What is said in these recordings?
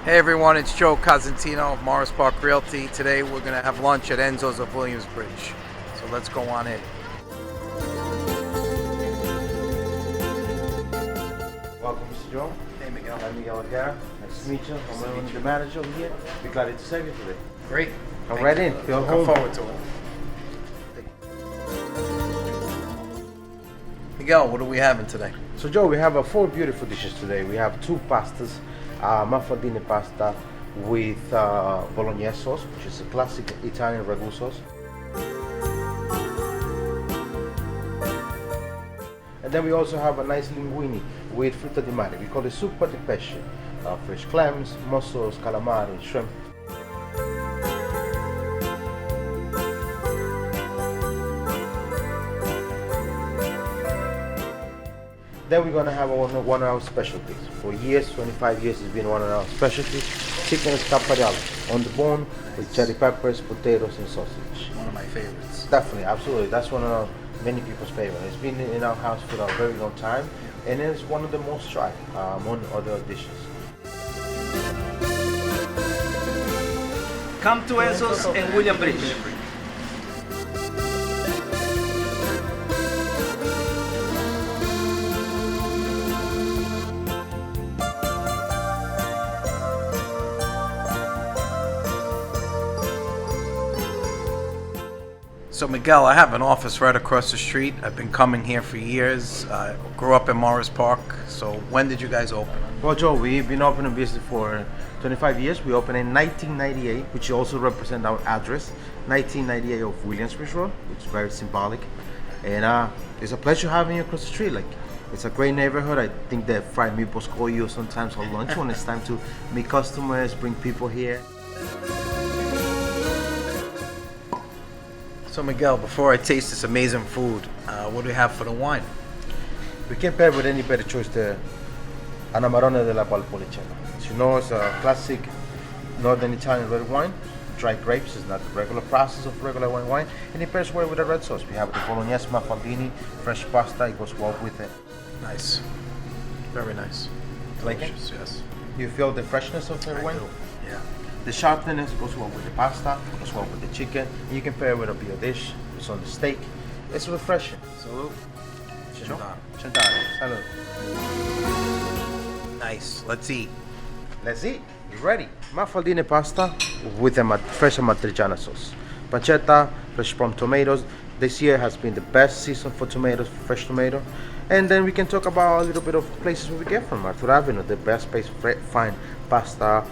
Hey everyone, it's Joe Cosentino of Morris Park Realty. Today we're going to have lunch at Enzo's of Williamsbridge. So let's go on in. Welcome, Mr. Joe. Hey Miguel. I'm Miguel Aguirre. Nice to meet you. I'm one of the manager over here. We're glad to serve you today. Great. Come right in. Feel Looking home. forward to it. Miguel, what are we having today? So, Joe, we have four beautiful dishes today. We have two pastas, Maffaldine pasta with bolognese sauce, which is a classic Italian ragu sauce. And then we also have a nice linguine with frutta di mare. We call it zuppa di pesce. Fresh clams, mussels, calamari, shrimp. Then we're gonna have one of our specialties. For years, 25 years, it's been one of our specialties. Chicken scappariello on the bone with cherry peppers, potatoes, and sausage. One of my favorites. Definitely, absolutely. That's one of many people's favorite. It's been in our house for a very long time, and it's one of the most tried among other dishes. Come to Enzo's and Williamsbridge. So Miguel, I have an office right across the street. I've been coming here for years. Grew up in Morris Park. So when did you guys open? Well, Joe, we've been open in business for 25 years. We opened in 1998, which also represents our address, 1998 of Williamsbridge Road, which is very symbolic. And it's a pleasure having you across the street. Like, it's a great neighborhood. I think that fried meatballs call you sometimes on lunch when it's time to meet customers, bring people here. So Miguel, before I taste this amazing food, what do we have for the wine? We can't pair with any better choice the Anamarone della Valpolicella. As you know, it's a classic northern Italian red wine. Dry grapes is not the regular process of regular wine, and it pairs well with a red sauce. We have the bolognese maffaldini, fresh pasta. It goes well with it. Nice. Very nice. Like it? Delicious, yes. You feel the freshness of the I wine? do. Yeah. The sharpness goes well with the pasta, goes well with the chicken. You can pair it with a beer dish, it's on the steak. It's refreshing. Salute. Ciao. Ciao. Salud. Nice. Let's eat. Let's eat. You ready? Maffaldine pasta with a fresh amatriciana sauce. Pancetta, fresh plum tomatoes. This year has been the best season for tomatoes, fresh tomato. And then we can talk about a little bit of places where we get from. Arthur Avenue, the best place to find pasta,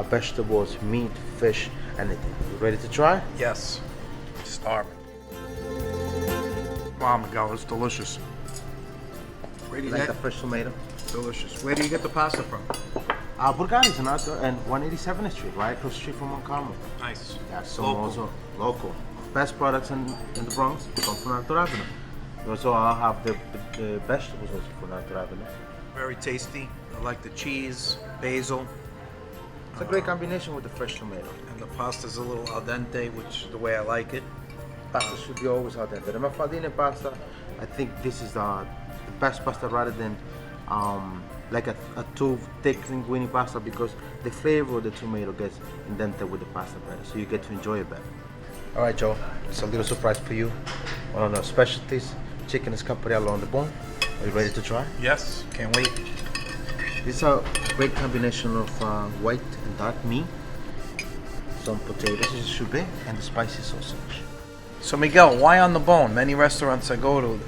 vegetables, meat, fish, anything. You ready to try? Yes. Starving. Wow, Miguel, it's delicious. Where do You you like get the fresh tomato? delicious? Where do you get the pasta from? Burgari's in Arthur and 187th Street, right across the street from Mount Carmel. Nice. Yeah, so Local. also local. Best products in the Bronx come from Arthur Avenue. Also, I'll have the vegetables also from Arthur Avenue. Very tasty. I like the cheese, basil, It's a great combination with the fresh tomato. and the pasta's a little al dente, which is the way I like it. Pasta should be always out there. The maffaldine pasta, I think this is the best pasta rather than like a too thick linguine pasta because the flavor of the tomato gets indented with the pasta better, so you get to enjoy it better. All right, Joe, it's a little surprise for you. One of our specialties, chicken scappariello on the bone. Are you ready to try? Yes. Can't wait. This is a great combination of white and dark meat, some potatoes, it should be, and the spicy sausage. So Miguel, why on the bone? Many restaurants I go to,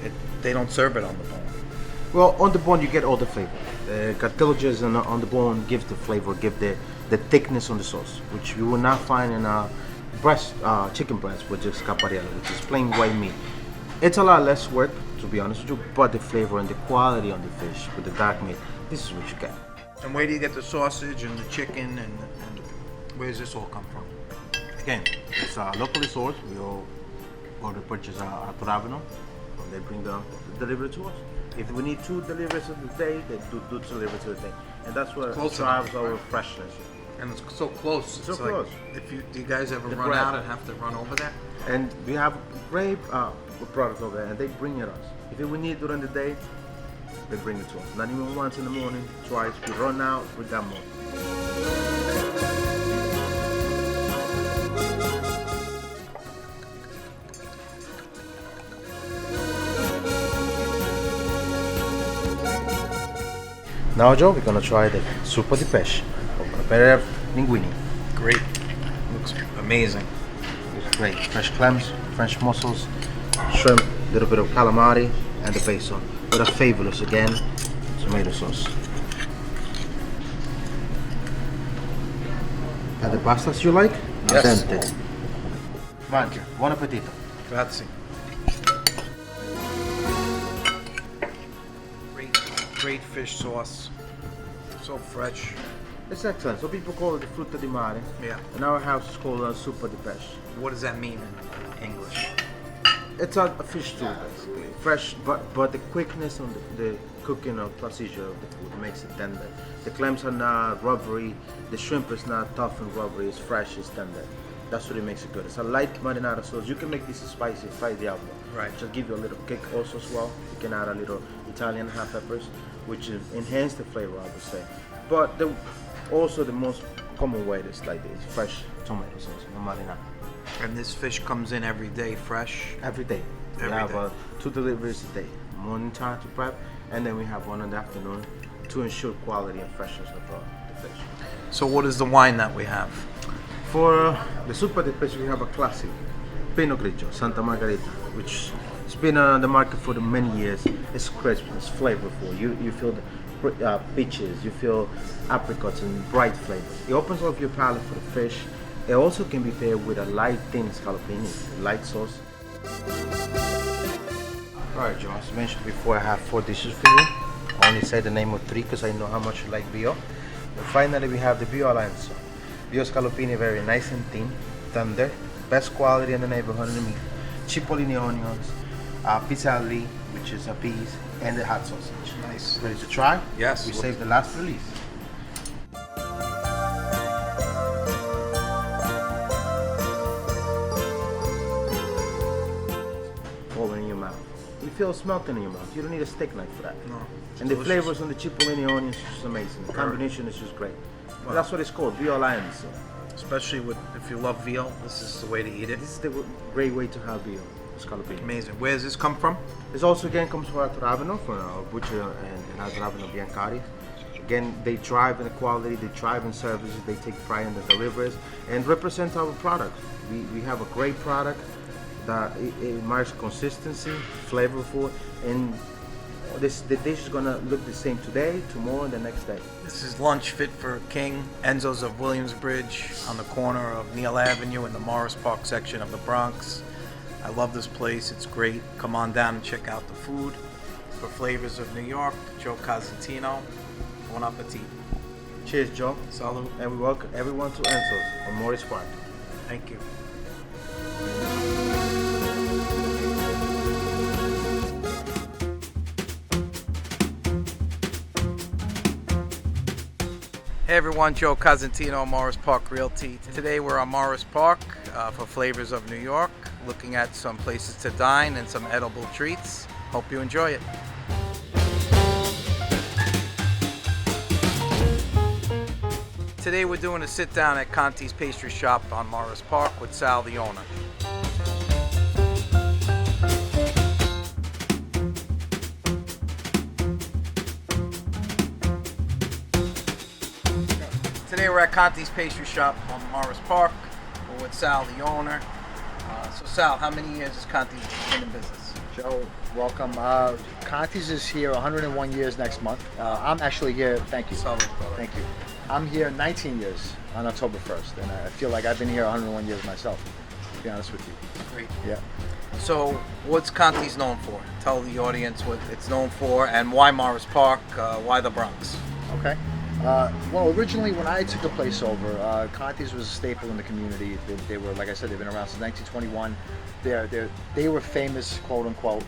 they don't serve it on the bone. Well, on the bone you get all the flavor. The cartilages on the bone gives the flavor, give the thickness on the sauce, which you will not find in a chicken breast with just scappariello, which is plain white meat. It's a lot less work, to be honest with you, but the flavor and the quality on the fish with the dark meat, this is what you get. And where do you get the sausage and the chicken and where does this all come from? Again, it's locally sourced. We all go to purchase at Avenue, and they bring the delivery to us. If we need 2 deliveries of the day, they do deliver to the day, and that's what Close drives enough, our right? freshness. And it's so close. So It's close. Like, do you guys ever The run bread. out and have to run over there? And we have great product over there, and they bring it us. If we need during the day, they bring it to us. Not even once in the morning, twice. We run out, we got more. Now, Joe, we're gonna try the Super di Pesce or prepare linguine. Great. Looks amazing. It's great. Fresh clams, French mussels, shrimp, a little bit of calamari, and the basil. With a fabulous again tomato sauce. And the pastas you like? Yes. Al dente. Mangia. Buon appetito. Grazie. Great fish sauce. So fresh. It's excellent. So people call it the frutta di mare. Yeah. In our house it's called Super di Pesce. What does that mean in English? It's a fish stew basically. Fresh, but the quickness on the cooking of procedure of the food makes it tender. The clams are not rubbery. The shrimp is not tough and rubbery. It's fresh, it's tender. That's what it makes it good. It's a light marinara sauce. You can make this spicy, fry diavolo. Right. Just give you a little kick also as well. You can add a little Italian hot peppers, which enhance the flavor, I would say. But also the most common way is like this, fresh tomato sauce, no marinara. And this fish comes in every day fresh. Every day. Every we have day. 2 deliveries a day. Morning time to prep, and then we have one in the afternoon to ensure quality and freshness of the fish. So what is the wine that we have? For the Super di Pesce, we have a classic Pinot Grigio, Santa Margherita, which has been on the market for many years. It's crisp, it's flavorful. You feel the peaches, you feel apricots and bright flavor. It opens up your palate for the fish. It also can be paired with a light thin scallopini, light sauce. Alright, Joe, as mentioned before, I have 4 dishes for you. I only say the name of 3 because I know how much you like Bio. And finally, we have the Bio Alenzo. Bio scallopini, very nice and thin, tender, best quality in the neighborhood of the meat. Cipollini onions, piselli, which is a peas, and the hot sausage. Nice. Ready to try? Yes. We save the last for least. Falling in your mouth. You feel it melting in your mouth. You don't need a steak knife for that. No. And the Delicious. flavors on the cipollini onions is just amazing. The combination is just great. Wow. That's what it's called, Bio Alenzo. Especially if you love veal, this is the way to eat it. This is the great way to have Bio scallopini. Amazing. Where does this come from? This also again comes from Raveno, from our butcher and Raveno Biancari. Again, they thrive in the quality, they thrive in services, they take pride in the deliveries and represent our product. We have a great product that it marks consistency, flavorful, and the dish is gonna look the same today, tomorrow, and the next day. This is lunch fit for a king. Enzo's of Williamsbridge on the corner of Neal Avenue in the Morris Park section of the Bronx. I love this place. It's great. Come on down and check out the food. For flavors of New York, Joe Cosentino. Buon appetit. Cheers, Joe. Salud. And we welcome everyone to Enzo's on Morris Park. Thank you. Hey everyone, Joe Cosentino, Morris Park Realty. Today we're on Morris Park for Flavors of New York, looking at some places to dine and some edible treats. Hope you enjoy it. Today we're doing a sit down at Conti's Pastry Shop on Morris Park with Sal, the owner. Today we're at Conti's Pastry Shop on Morris Park. We're with Sal, the owner. So Sal, how many years has Conti's been in business? Joe, welcome. Conti's is here 101 years next month. I'm actually here, thank you. Salud, brother. Thank you. I'm here 19 years on October 1st, and I feel like I've been here 101 years myself, to be honest with you. Great. Yeah. So, what's Conti's known for? Tell the audience what it's known for and why Morris Park, why the Bronx. Okay. Well, originally when I took the place over, Conti's was a staple in the community. They were, like I said, they've been around since 1921. They were famous, quote unquote,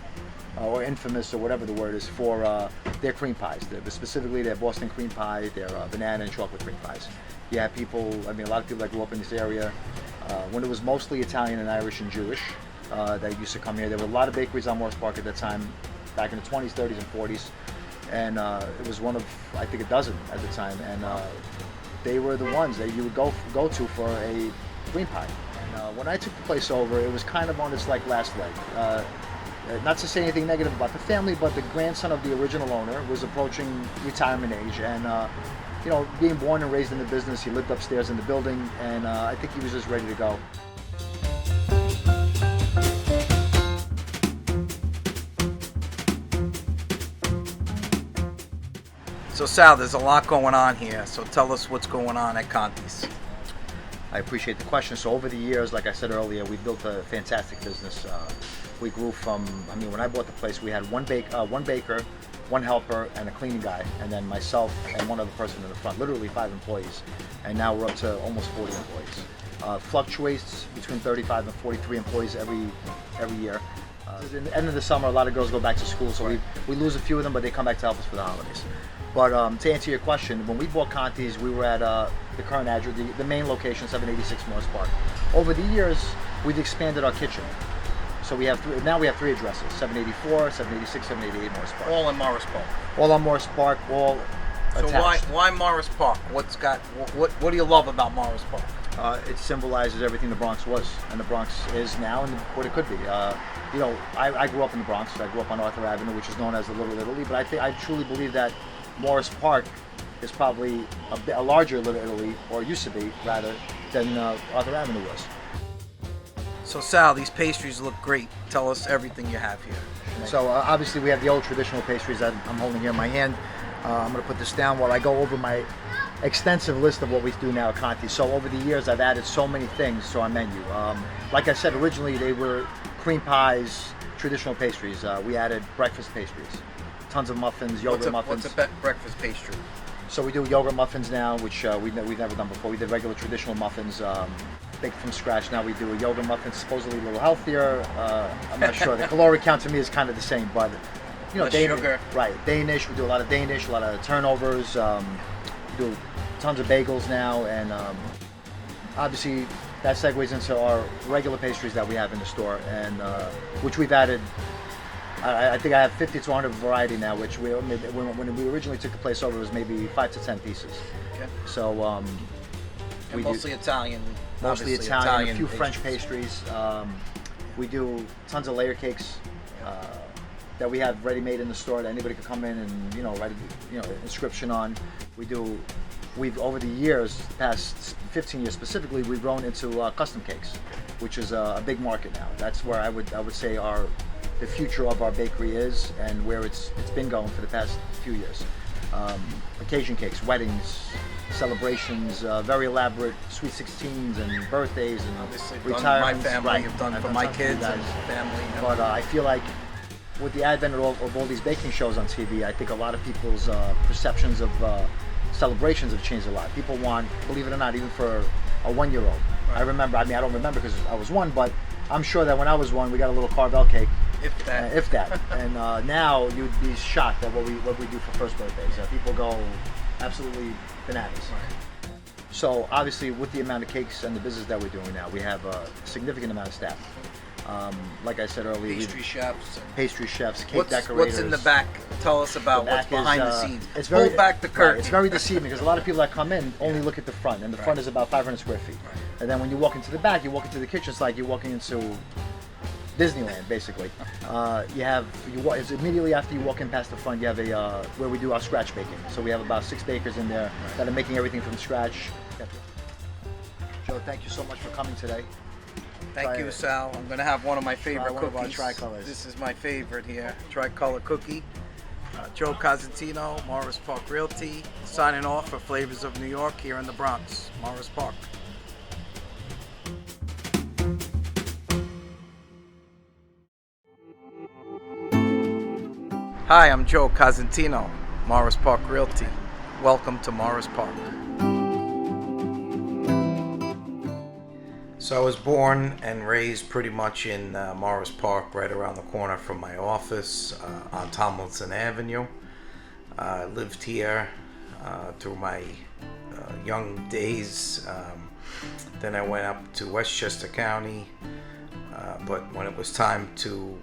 or infamous, or whatever the word is, for their cream pies. Specifically their Boston cream pie, their banana and chocolate cream pies. Yeah, people, I mean, a lot of people that grew up in this area, when it was mostly Italian and Irish and Jewish, that used to come here. There were a lot of bakeries on Morris Park at that time, back in the 20s, 30s, and 40s. And it was one of, I think, a dozen at the time. And they were the ones that you would go to for a cream pie. And when I took the place over, it was kind of on its like last leg. Not to say anything negative about the family, but the grandson of the original owner was approaching retirement age, and being born and raised in the business, he lived upstairs in the building, and I think he was just ready to go. So Sal, there's a lot going on here. So tell us what's going on at Conti's. I appreciate the question. So over the years, like I said earlier, we built a fantastic business. We grew from, when I bought the place, we had one baker, one helper, and a cleaning guy, and then myself and one other person in the front, literally 5 employees. And now we're up to almost 40 employees. Fluctuates between 35 and 43 employees every year. At the end of the summer, a lot of girls go back to school, so we lose a few of them, but they come back to help us for the holidays. But to answer your question, when we bought Conti's, we were at the current address, the main location, 786 Morris Park. Over the years, we've expanded our kitchen. So we have now we have 3 addresses: 784, 786, 788 Morris Park. All in Morris Park. All on Morris Park, all So attached. why Morris Park? What do you love about Morris Park? It symbolizes everything the Bronx was, and the Bronx is now, and what it could be. I grew up in the Bronx. I grew up on Arthur Avenue, which is known as the Little Italy. But I truly believe that Morris Park is probably a larger Little Italy, or used to be rather, than Arthur Avenue was. So Sal, these pastries look great. Tell us everything you have here. So obviously we have the old traditional pastries that I'm holding here in my hand. I'm going to put this down while I go over my extensive list of what we do now at Conti's. So over the years I've added so many things to our menu. Like I said, originally they were cream pies, traditional pastries. We added breakfast pastries, tons of muffins, yogurt muffins. What's a breakfast pastry? So we do yogurt muffins now, which we've never done before. We did regular traditional muffins, baked from scratch. Now we do a yogurt muffin, supposedly a little healthier. I'm not sure. The caloric count to me is kind of the same, but Less sugar. Right, Danish. We do a lot of Danish, a lot of turnovers. We do tons of bagels now, and obviously that segues into our regular pastries that we have in the store, and which we've added. I think I have 50 to 100 variety now, which when we originally took the place over, it was maybe 5 to 10 pieces. Okay. So And mostly Italian. mostly obviously Italian, a few pastries. French pastries. We do tons of layer cakes that we have ready made in the store that anybody could come in and write inscription on. We've over the years, past 15 years specifically, we've grown into custom cakes, which is a big market now. That's where I would say the future of our bakery is, and where it's been going for the past few years. Occasion cakes, weddings, celebrations, very elaborate sweet 16s and birthdays and Obviously, done for my retirements. family. Right. I've done I've for my tons for kids you and guys. family. But I feel like with the advent of all these baking shows on TV, I think a lot of people's perceptions of celebrations have changed a lot. People want, believe it or not, even for a 1-year-old. Right. I don't remember because I was 1, but I'm sure that when I was 1, we got a little Carvel cake. If that. If that. And now you'd be shocked at what we do for first birthdays. People go absolutely bananas. Right. So obviously, with the amount of cakes and the business that we're doing now, we have a significant amount of staff. Like I said earlier, Pastry chefs. pastry chefs, cake decorators. What's in the back? Tell us about The what's back is, behind the scenes. It's Pull very, back the curtain. Right, it's very deceiving because a lot of people that come in only look at the front, and the front is about 500 square feet. Right. And then when you walk into the back, you walk into the kitchen, it's like you're walking into Disneyland, basically. It's immediately after you walk in past the front, you have where we do our scratch baking. So we have about 6 bakers in there that are making everything from scratch. Joe, thank you so much for coming today. Thank you, Sal. I'm gonna have one of my favorite one of our cookies. tricolors. This is my favorite here, tricolor cookie. Joe Cosentino, Morris Park Realty, signing off for Flavors of New York here in the Bronx, Morris Park. Hi, I'm Joe Cosentino, Morris Park Realty. Welcome to Morris Park. So I was born and raised pretty much in Morris Park, right around the corner from my office on Tomlinson Avenue. I lived here through my young days. Then I went up to Westchester County, but when it was time to,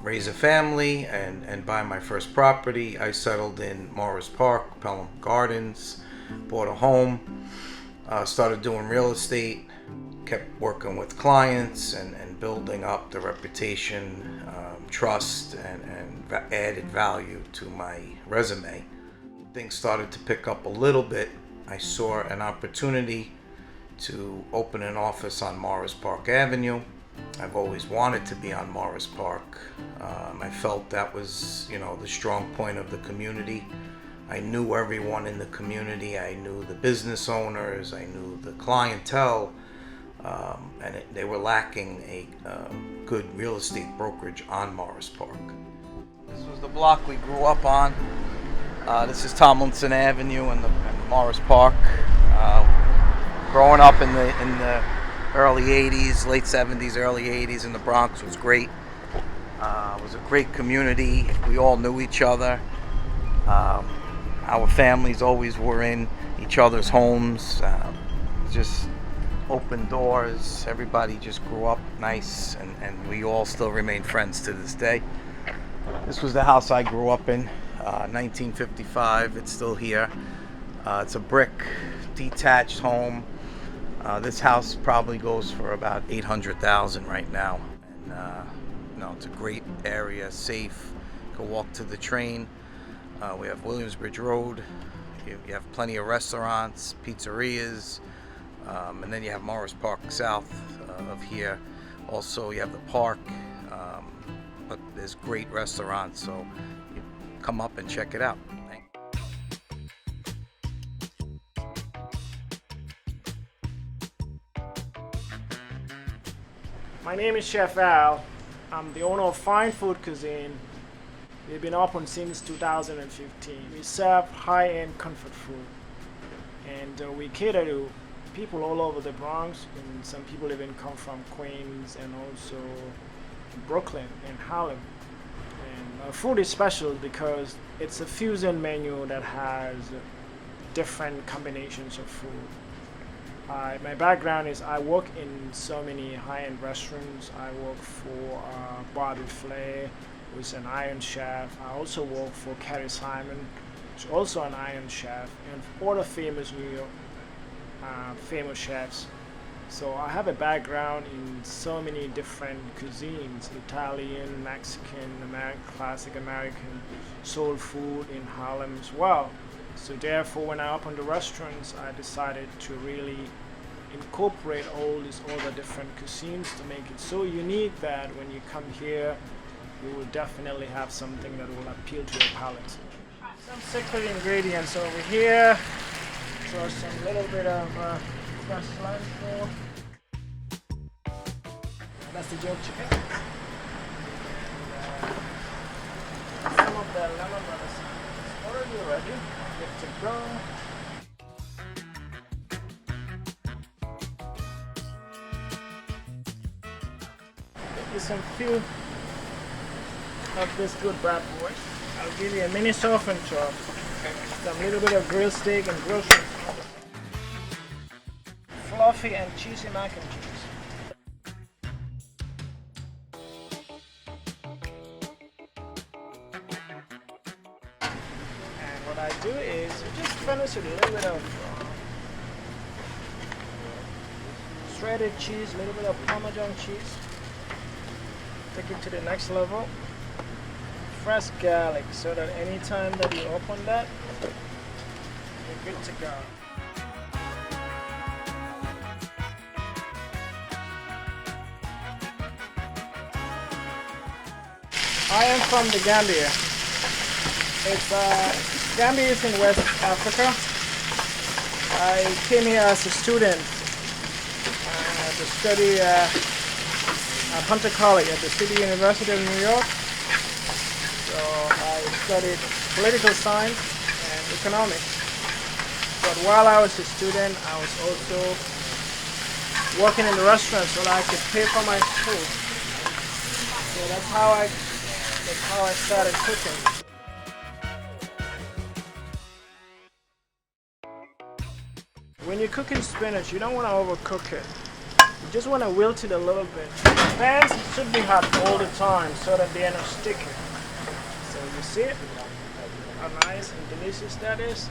raise a family and buy my first property, I settled in Morris Park, Pelham Gardens, bought a home. Started doing real estate, kept working with clients and building up the reputation, trust, and added value to my resume. Things started to pick up a little bit. I saw an opportunity to open an office on Morris Park Avenue. I've always wanted to be on Morris Park. I felt that was, the strong point of the community. I knew everyone in the community. I knew the business owners. I knew the clientele. They were lacking a good real estate brokerage on Morris Park. This was the block we grew up on. This is Tomlinson Avenue and Morris Park. Growing up in the early 80s, late 70s, early 80s in the Bronx was great. It was a great community. We all knew each other. Our families always were in each other's homes. Just open doors. Everybody just grew up nice, and we all still remain friends to this day. This was the house I grew up in, 1955. It's still here. It's a brick detached home. This house probably goes for about $800,000 right now. And it's a great area, safe. You can walk to the train. We have Williamsbridge Road. You have plenty of restaurants, pizzerias, and then you have Morris Park south of here. Also, you have the park, but there's great restaurants, so you come up and check it out. My name is Chef Al. I'm the owner of Fine Food Cuisine. We've been open since 2015. We serve high-end comfort food, and we cater to people all over the Bronx, and some people even come from Queens and also Brooklyn and Harlem. And our food is special because it's a fusion menu that has different combinations of food. My background is I work in so many high-end restaurants. I work for Bobby Flay, who is an Iron Chef. I also work for Carrie Simon, who's also an Iron Chef, and other famous New York famous chefs. So I have a background in so many different cuisines: Italian, Mexican, American, classic American, soul food in Harlem as well. So therefore, when I opened the restaurants, I decided to really incorporate all these other different cuisines to make it so unique that when you come here, you will definitely have something that will appeal to your palate. Some secret ingredients over here. So some little bit of fresh cilantro. That's the jerk chicken. And, some of the lemon lettuce is already ready. Good to go. Give you some few of this good bad boy. I'll give you a mini surf and chop, some little bit of grilled steak and grilled shrimp. Fluffy and cheesy mac and cheese. And what I do is just finish with a little bit of shredded cheese, a little bit of Parmesan cheese. Take it to the next level. Fresh garlic, so that anytime that you open that, you're good to go. I am from the Gambia. Gambia is in West Africa. I came here as a student to study at Hunter College at the City University of New York. So I studied political science and economics. But while I was a student, I was also working in the restaurant so that I could pay for my school. So that's how I started cooking. When you're cooking spinach, you don't want to overcook it. You just want to wilt it a little bit. The pans should be hot all the time so that they are not sticky. So you see it? How nice and delicious that is.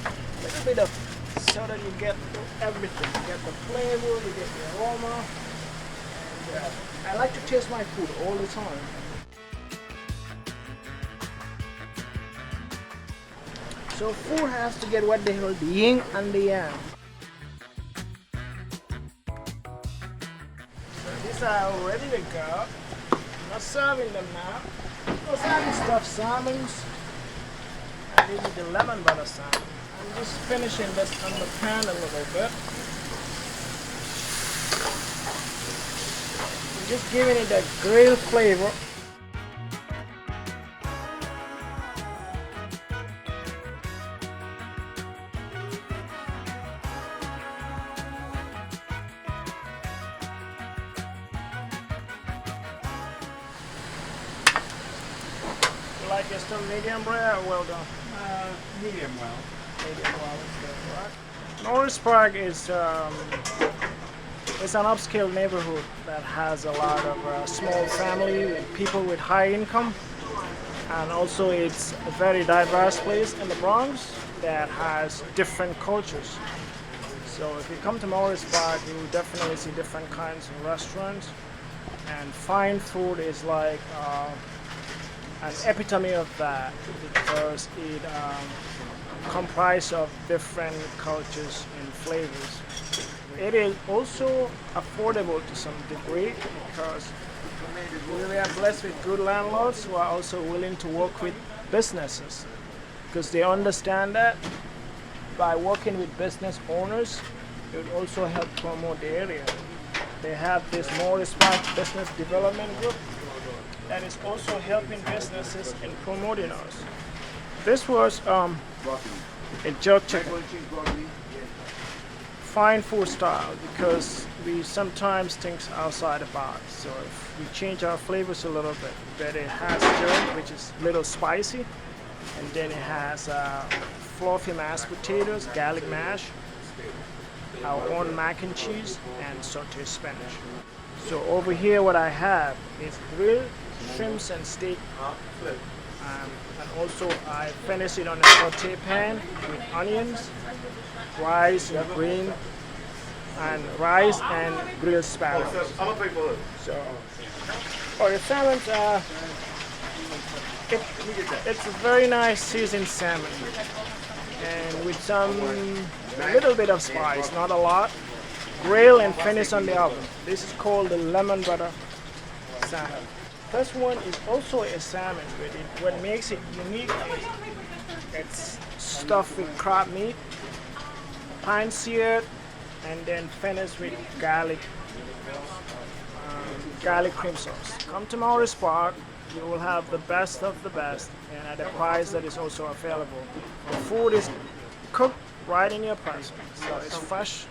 A little bit of so that you get everything. You get the flavor, you get the aroma. And, I like to taste my food all the time. So food has to get what they call the yin and the yang. So these are all ready to go. I'm not serving them now. Those are the stuffed salmons. And this is the lemon butter salmon. I'm just finishing this on the pan a little bit. I'm just giving it that grilled flavor. You like your stuff medium rare or well done? Medium well. Medium well is good, right? Norris Park is it's an upscale neighborhood that has a lot of small family with people with high income, and also it's a very diverse place in the Bronx that has different cultures. So if you come to Morris Park, you will definitely see different kinds of restaurants, and fine food is like an epitome of that because it comprises of different cultures and flavors. It is also affordable to some degree because we are blessed with good landlords who are also willing to work with businesses because they understand that by working with business owners, it would also help promote the area. They have this Morris Park Business Development Group that is also helping businesses in promoting us. This was a jerk chicken, fine food style, because we sometimes think outside the box. So if we change our flavors a little bit, but it has jerk, which is a little spicy, and then it has fluffy mashed potatoes, garlic mash, our own mac and cheese, and sauteed spinach. So over here what I have is grilled shrimps and steak, and also I finish it on a saute pan with onions, rice and green, and rice and grilled sparrows. So for the salmon, it's a very nice seasoned salmon, and with a little bit of spice, not a lot. Grill and finish on the oven. This is called the lemon butter salmon. This one is also a salmon, but what makes it unique is it's stuffed with crab meat, pine seared, and then finished with garlic cream sauce. Come to Morris Park, you will have the best of the best, and at a price that is also available. The food is cooked right in your presence, so it's fresh.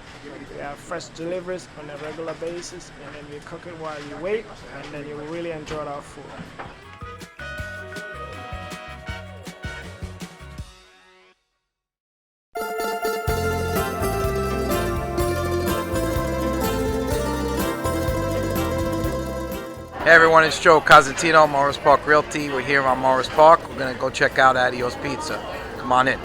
We have fresh deliveries on a regular basis, and then we cook it while you wait, and then you will really enjoy our food. Hey everyone, it's Joe Casatino, Morris Park Realty. We're here on Morris Park. We're gonna go check out Adios Pizza. Come on in.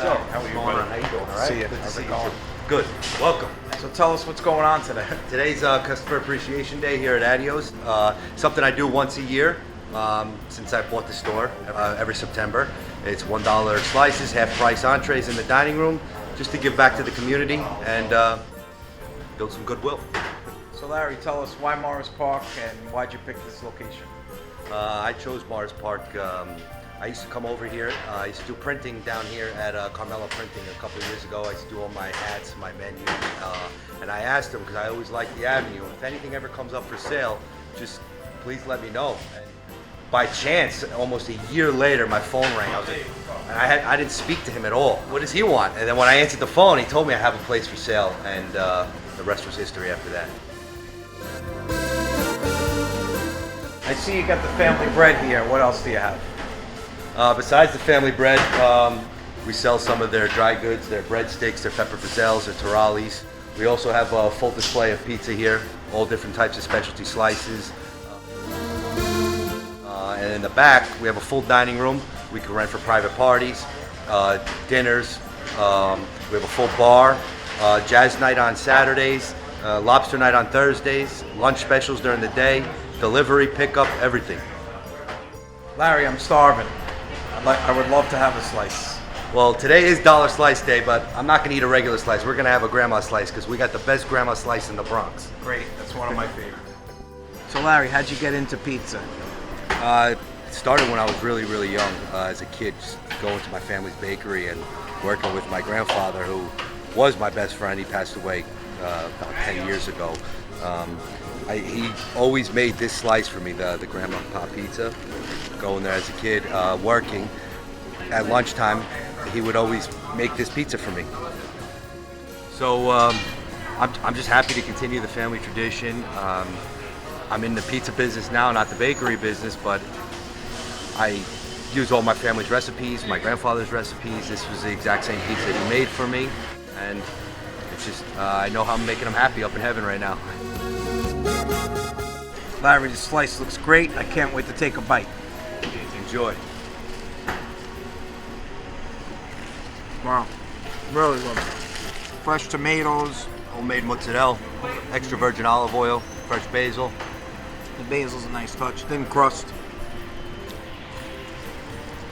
How are you, brother? How you doing? All right. See you. Good to How's see it you going? too. Good. Welcome. So tell us what's going on today. Today's Customer Appreciation Day here at Adios. Something I do once a year since I bought the store every September. It's $1 slices, half price entrees in the dining room, just to give back to the community and build some goodwill. So Larry, tell us why Morris Park and why'd you pick this location? I chose Morris Park. I used to come over here. I used to do printing down here at Carmela Printing a couple of years ago. I used to do all my hats, my menu, and I asked them because I always liked the avenue. If anything ever comes up for sale, just please let me know. And by chance, almost a year later, my phone rang. I was like, and I didn't speak to him at all. What does he want? And then when I answered the phone, he told me I have a place for sale, and the rest was history after that. I see you got the family bread here. What else do you have? Besides the family bread, we sell some of their dry goods, their breadsticks, their pepper pizzelles, their tamales. We also have a full display of pizza here, all different types of specialty slices. And then in the back, we have a full dining room. We can rent for private parties, dinners. We have a full bar, jazz night on Saturdays, lobster night on Thursdays, lunch specials during the day, delivery, pickup, everything. Larry, I'm starving. I would love to have a slice. Well, today is Dollar Slice Day, but I'm not gonna eat a regular slice. We're gonna have a grandma slice because we got the best grandma slice in the Bronx. Great, that's one of my favorites. So Larry, how'd you get into pizza? It started when I was really, really young. As a kid, just going to my family's bakery and working with my grandfather, who was my best friend. He passed away about 10 years ago. He always made this slice for me, the Grandma Pop Pizza. Going there as a kid, working at lunchtime, he would always make this pizza for me. So I'm just happy to continue the family tradition. I'm in the pizza business now, not the bakery business, but I use all my family's recipes, my grandfather's recipes. This was the exact same pizza he made for me, and it's just I know how I'm making him happy up in heaven right now. Larry, the slice looks great. I can't wait to take a bite. Enjoy. Wow, really love it. Fresh tomatoes. Homemade mozzarella, extra virgin olive oil, fresh basil. The basil's a nice touch. Thin crust.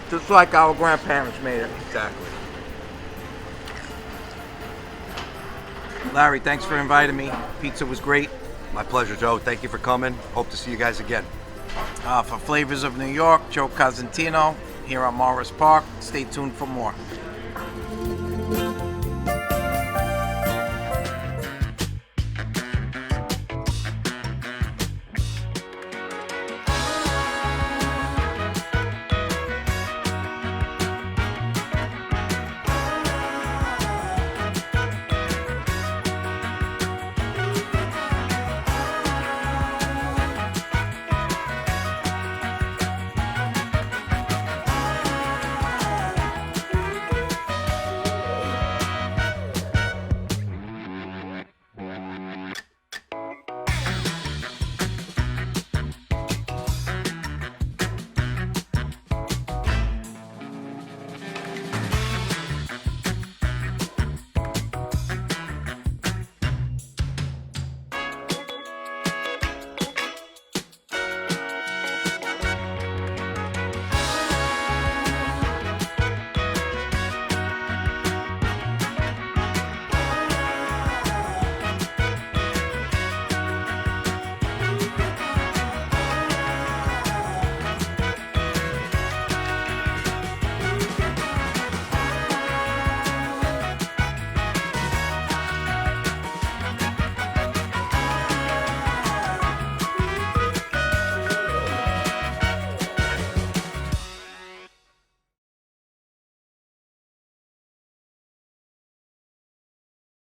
Just like our grandparents made it. Exactly. Larry, thanks for inviting me. Pizza was great. My pleasure, Joe. Thank you for coming. Hope to see you guys again. For Flavors of New York, Joe Cosentino here on Morris Park. Stay tuned for more.